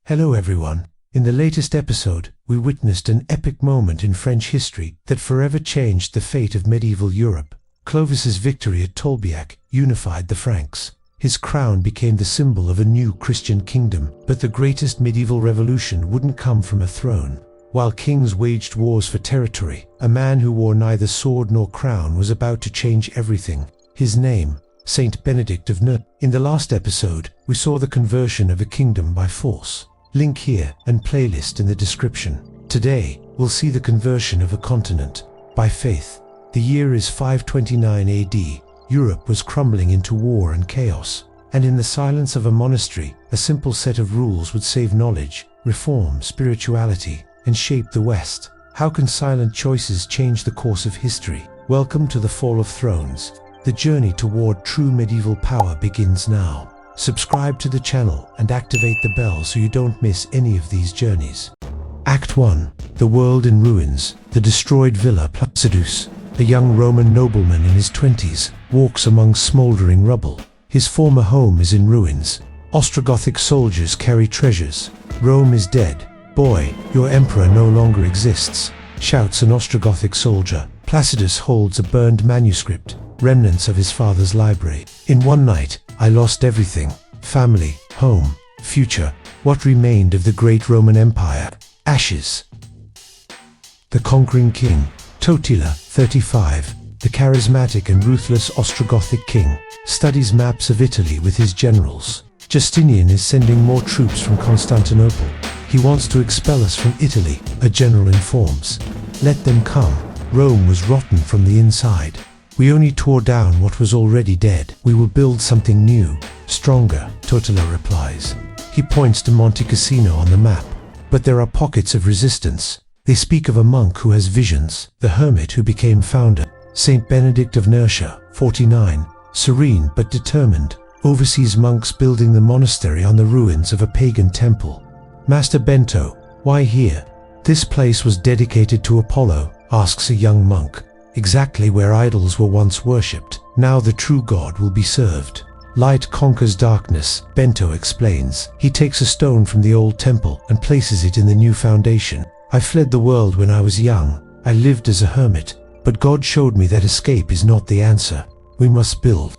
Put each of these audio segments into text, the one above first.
Hello everyone. In the latest episode, we witnessed an epic moment in French history that forever changed the fate of medieval Europe. Clovis's victory at Tolbiac unified the Franks. His crown became the symbol of a new Christian kingdom, but the greatest medieval revolution wouldn't come from a throne. While kings waged wars for territory, a man who wore neither sword nor crown was about to change everything. His name, Saint Benedict of Nursia. In the last episode, we saw the conversion of a kingdom by force. Link here and playlist in the description. Today, we'll see the conversion of a continent by faith. The year is 529 AD. Europe was crumbling into war and chaos, and in the silence of a monastery, a simple set of rules would save knowledge, reform spirituality, and shape the West. How can silent choices change the course of history? Welcome to the Fall of Thrones. The journey toward true medieval power begins now. Subscribe to the channel and activate the bell so you don't miss any of these journeys. Act 1. The world in ruins. The destroyed villa Placidus. A young Roman nobleman in his 20s walks among smoldering rubble. His former home is in ruins. Ostrogothic soldiers carry treasures. Rome is dead. Boy, your emperor no longer exists, shouts an Ostrogothic soldier. Placidus holds a burned manuscript, remnants of his father's library. In one night, I lost everything. Family, home, future. What remained of the great Roman Empire? Ashes. The conquering king, Totila, 35, the charismatic and ruthless Ostrogothic king, studies maps of Italy with his generals. Justinian is sending more troops from Constantinople. He wants to expel us from Italy, a general informs. Let them come. Rome was rotten from the inside. We only tore down what was already dead. We will build something new, stronger, Totila replies. He points to Monte Cassino on the map. But there are pockets of resistance. They speak of a monk who has visions, the hermit who became founder. Saint Benedict of Nursia, 49, serene but determined, oversees monks building the monastery on the ruins of a pagan temple. Master Bento, why here? This place was dedicated to Apollo, asks a young monk. Exactly where idols were once worshipped, now the true God will be served. Light conquers darkness, Bento explains. He takes a stone from the old temple and places it in the new foundation. I fled the world when I was young. I lived as a hermit, but God showed me that escape is not the answer. We must build.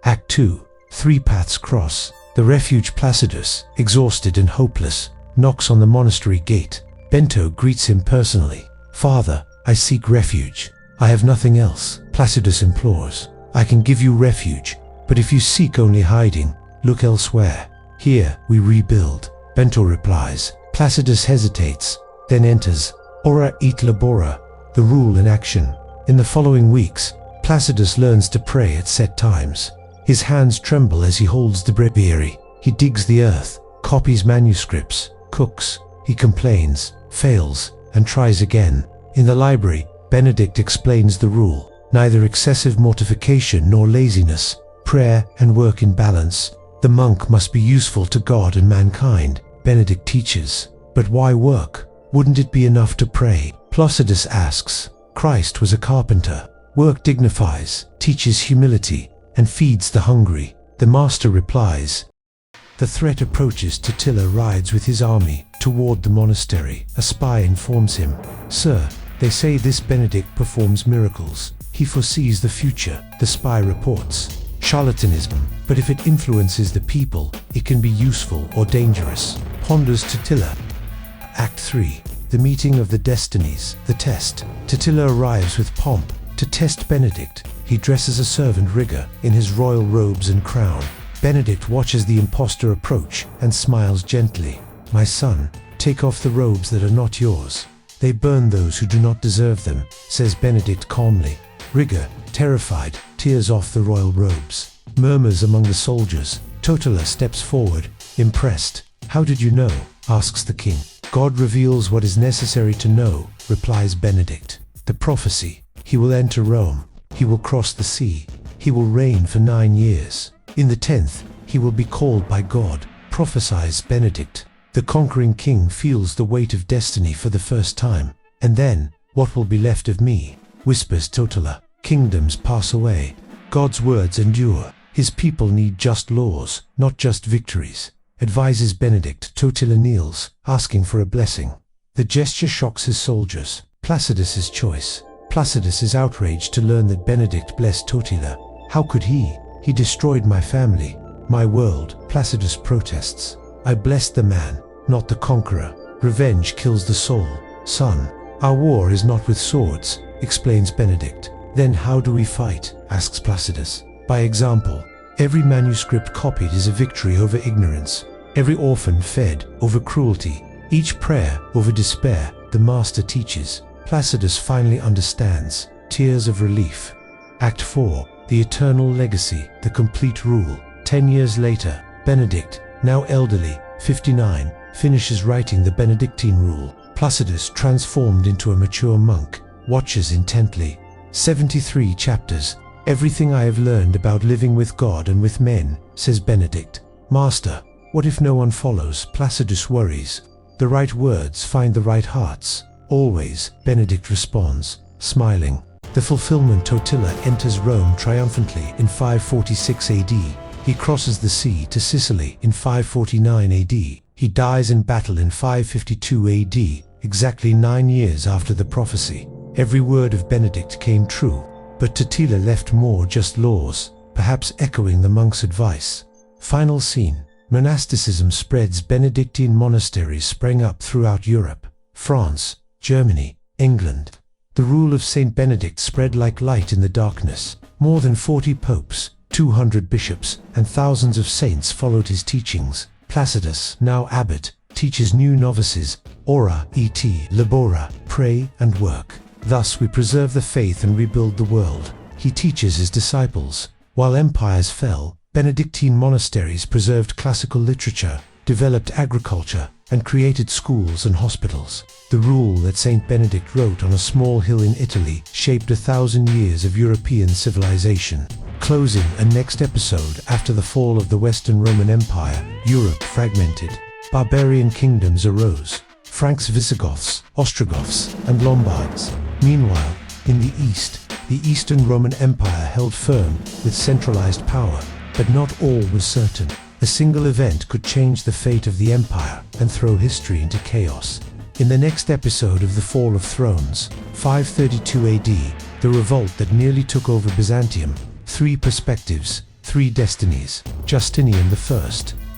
Act 2. Three paths cross. The refuge Placidus, exhausted and hopeless, knocks on the monastery gate. Bento greets him personally. Father, I seek refuge. I have nothing else, Placidus implores. I can give you refuge, but if you seek only hiding, look elsewhere. Here we rebuild, Bento replies. Placidus hesitates, then enters. Ora et Labora, the rule in action. In the following weeks, Placidus learns to pray at set times. His hands tremble as he holds the breviary. He digs the earth, copies manuscripts, cooks. He complains, fails, and tries again. In the library, Benedict explains the rule. Neither excessive mortification nor laziness, prayer and work in balance. The monk must be useful to God and mankind, Benedict teaches. But why work? Wouldn't it be enough to pray? Placidus asks. Christ was a carpenter. Work dignifies, teaches humility, and feeds the hungry. The master replies. The threat approaches. Totila rides with his army toward the monastery. A spy informs him. Sir, they say this Benedict performs miracles. He foresees the future, the spy reports. Charlatanism, but if it influences the people, it can be useful or dangerous, ponders Totila. Act 3. The meeting of the destinies, the test. Totila arrives with pomp to test Benedict. He dresses a servant rigger in his royal robes and crown. Benedict watches the impostor approach and smiles gently. My son, take off the robes that are not yours. They burn those who do not deserve them, says Benedict calmly. Rigger, terrified, tears off the royal robes. Murmurs among the soldiers. Totila steps forward, impressed. How did you know? Asks the king. God reveals what is necessary to know, replies Benedict. The prophecy. He will enter Rome. He will cross the sea. He will reign for 9 years. In the 10th, he will be called by God, prophesies Benedict. The conquering king feels the weight of destiny for the first time. And then, what will be left of me? Whispers Totila. Kingdoms pass away. God's words endure. His people need just laws, not just victories. advises Benedict. Totila kneels, asking for a blessing. The gesture shocks his soldiers. Placidus's choice. Placidus is outraged to learn that Benedict blessed Totila. How could he? He destroyed my family, my world. Placidus protests. I blessed the man, not the conqueror. Revenge kills the soul. Son, our war is not with swords, explains Benedict. Then how do we fight? Asks Placidus. By example. Every manuscript copied is a victory over ignorance. Every orphan fed over cruelty. Each prayer over despair. The master teaches. Placidus finally understands. Tears of relief. Act 4. The eternal legacy. The complete rule. 10 years later, Benedict, now elderly, 59, finishes writing the Benedictine rule. Placidus, transformed into a mature monk, watches intently. 73 chapters. Everything I have learned about living with God and with men, says Benedict. Master, what if no one follows? Placidus worries. The right words find the right hearts. Always, Benedict responds, smiling. The fulfillment. Totila enters Rome triumphantly in 546 AD. He crosses the sea to Sicily in 549 AD. He dies in battle in 552 AD, exactly 9 years after the prophecy. Every word of Benedict came true, but Totila left more just laws, perhaps echoing the monk's advice. Final scene. Monasticism spreads. Benedictine monasteries sprang up throughout Europe, France, Germany, England. The rule of Saint Benedict spread like light in the darkness. More than 40 popes, 200 bishops, and thousands of saints followed his teachings. Placidus, now abbot, teaches new novices, ora et labora, pray and work. Thus we preserve the faith and rebuild the world. He teaches his disciples. While empires fell, Benedictine monasteries preserved classical literature, developed agriculture, and created schools and hospitals. The rule that Saint Benedict wrote on a small hill in Italy shaped 1,000 years of European civilization. Closing a next episode. After the fall of the Western Roman Empire, Europe fragmented. Barbarian kingdoms arose. Franks, Visigoths, Ostrogoths, and Lombards. Meanwhile, in the East, the Eastern Roman Empire held firm with centralized power, but not all was certain. A single event could change the fate of the empire and throw history into chaos. In the next episode of The Fall of Thrones, 532 AD, the revolt that nearly took over Byzantium. 3 perspectives, 3 destinies. Justinian I,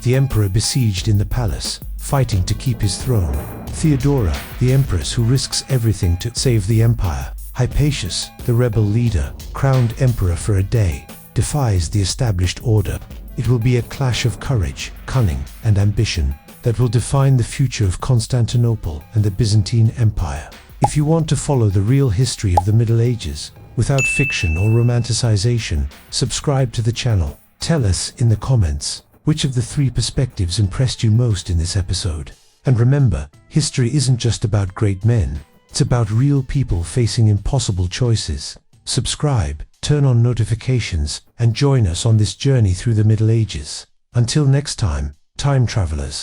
the emperor besieged in the palace, fighting to keep his throne. Theodora, the empress who risks everything to save the empire. Hypatius, the rebel leader, crowned emperor for a day, defies the established order. It will be a clash of courage, cunning, and ambition that will define the future of Constantinople and the Byzantine Empire. If you want to follow the real history of the Middle Ages, without fiction or romanticization, subscribe to the channel. Tell us in the comments which of the 3 perspectives impressed you most in this episode. And remember, history isn't just about great men, it's about real people facing impossible choices. Subscribe, turn on notifications, and join us on this journey through the Middle Ages. Until next time, time travelers.